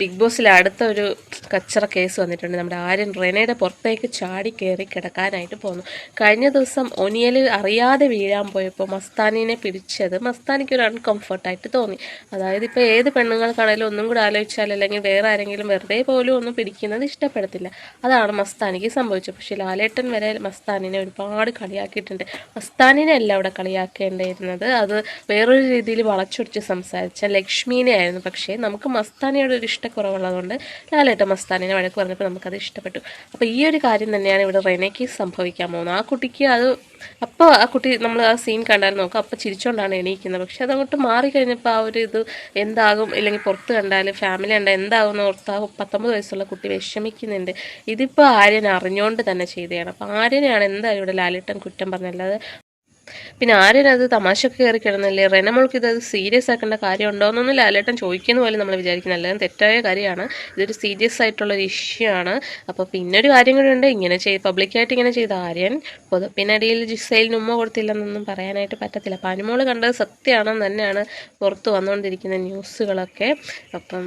Big ബോസിൽ അടുത്ത ഒരു കച്ചറ കേസ് വന്നിട്ടുണ്ട്. നമ്മുടെ ആര്യൻ റെനയുടെ പുറത്തേക്ക് ചാടി കയറി കിടക്കാനായിട്ട് പോകുന്നു. കഴിഞ്ഞ ദിവസം ഒനിയൽ അറിയാതെ വീഴാൻ പോയപ്പോൾ മസ്താനിനെ പിടിച്ചത് മസ്താനിക്ക് ഒരു അൺകംഫർട്ടായിട്ട് തോന്നി. അതായത് ഇപ്പോൾ ഏത് പെണ്ണുങ്ങൾക്കാണെങ്കിലും ഒന്നും കൂടെ ആലോചിച്ചാൽ അല്ലെങ്കിൽ വേറെ ആരെങ്കിലും വെറുതെ പോലും ഒന്നും പിടിക്കുന്നത് ഇഷ്ടപ്പെടത്തില്ല. അതാണ് മസ്താനിക്ക് സംഭവിച്ചത്. പക്ഷേ ലാലേട്ടൻ വരെ മസ്താനിനെ ഒരുപാട് കളിയാക്കിയിട്ടുണ്ട്. മസ്താനിനെ അല്ല അവിടെ കളിയാക്കേണ്ടിയിരുന്നത്, അത് വേറൊരു രീതിയിൽ വളച്ചൊടിച്ച് സംസാരിച്ച ലക്ഷ്മീനെ ആയിരുന്നു. പക്ഷേ നമുക്ക് മസ്താനിയോട് ഒരു ഇഷ്ടക്കുറവുള്ളതുകൊണ്ട് ലാലേട്ട മസ്താനിനെ വഴക്ക് പറഞ്ഞപ്പോൾ നമുക്കത് ഇഷ്ടപ്പെട്ടു. അപ്പോൾ ഈ ഒരു കാര്യം തന്നെയാണ് ഇവിടെ റെനയ്ക്ക് സംഭവിക്കാൻ പോകുന്നത്. ആ കുട്ടിക്ക് അത് അപ്പോൾ ആ കുട്ടി നമ്മൾ ആ സീൻ കണ്ടാൽ നോക്കാം, അപ്പോൾ ചിരിച്ചുകൊണ്ടാണ് എണീക്കുന്നത്. പക്ഷെ അതങ്ങോട്ട് മാറിക്കഴിഞ്ഞപ്പോൾ ആ ഒരു ഇത് എന്താകും, ഇല്ലെങ്കിൽ പുറത്ത് കണ്ടാൽ ഫാമിലി കണ്ടാൽ എന്താകും എന്ന് ഓർത്ത് ആ 19 വയസ്സുള്ള കുട്ടി വിഷമിക്കുന്നുണ്ട്. ഇതിപ്പോൾ ആര്യൻ അറിഞ്ഞുകൊണ്ട് തന്നെ ചെയ്തതാണ്. അപ്പോൾ ആര്യനെയാണ് എന്തായാലും ഇവിടെ ലാലേട്ടൻ കുറ്റം പറഞ്ഞല്ലാതെ പിന്നെ ആര്യനത് തമാശക്ക് കയറി കിടന്നല്ലേ. റെനമോൾക്ക് ഇതത് സീരിയസ് ആക്കേണ്ട കാര്യം ഉണ്ടോയെന്നൊന്നും ലാലേട്ടൻ ചോദിക്കുന്ന പോലെ നമ്മൾ വിചാരിക്കുന്നത് അല്ലാതെ തെറ്റായ കാര്യമാണ്. ഇതൊരു സീരിയസ് ആയിട്ടുള്ളൊരു ഇഷ്യൂ ആണ്. അപ്പോൾ പിന്നൊരു കാര്യം കൂടി ഉണ്ട്, ഇങ്ങനെ പബ്ലിക്കായിട്ട് ഇങ്ങനെ ചെയ്ത ആര്യൻ പൊതുപ്പിനടിയിൽ ജിസൈലിന് ഉമ്മ കൊടുത്തില്ലെന്നൊന്നും പറയാനായിട്ട് പറ്റത്തില്ല. അപ്പോൾ അനുമോള് കണ്ടത് സത്യമാണെന്ന് തന്നെയാണ് പുറത്ത് വന്നുകൊണ്ടിരിക്കുന്ന ന്യൂസുകളൊക്കെ. അപ്പം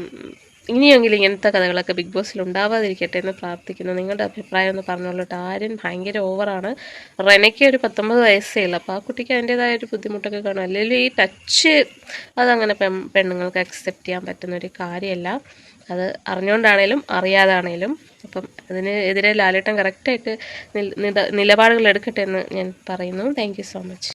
ഇനിയെങ്കിലും ഇങ്ങനത്തെ കഥകളൊക്കെ ബിഗ് ബോസിൽ ഉണ്ടാവാതിരിക്കട്ടെ എന്ന് പ്രാർത്ഥിക്കുന്നു. നിങ്ങളുടെ അഭിപ്രായം ഒന്ന് പറഞ്ഞോളൂട്ടോ. ആര്യൻ ഭയങ്കര ഓവറാണ്. റെനയ്ക്ക് ഒരു 19 വയസ്സേ ഉള്ളൂ. അപ്പോൾ ആ കുട്ടിക്ക് അതിൻ്റേതായ ഒരു ബുദ്ധിമുട്ടൊക്കെ കാണും. അല്ലെങ്കിൽ ഈ ടച്ച് അതങ്ങനെ പെണ്ണുങ്ങൾക്ക് അക്സെപ്റ്റ് ചെയ്യാൻ പറ്റുന്ന ഒരു കാര്യമല്ല. അത് അറിഞ്ഞുകൊണ്ടാണേലും അറിയാതാണേലും. അപ്പം അതിന് എതിരെ ലാലേട്ടൻ കറക്റ്റായിട്ട് നിലപാടുകൾ എടുക്കട്ടെ എന്ന് ഞാൻ പറയുന്നു. Thank you so much.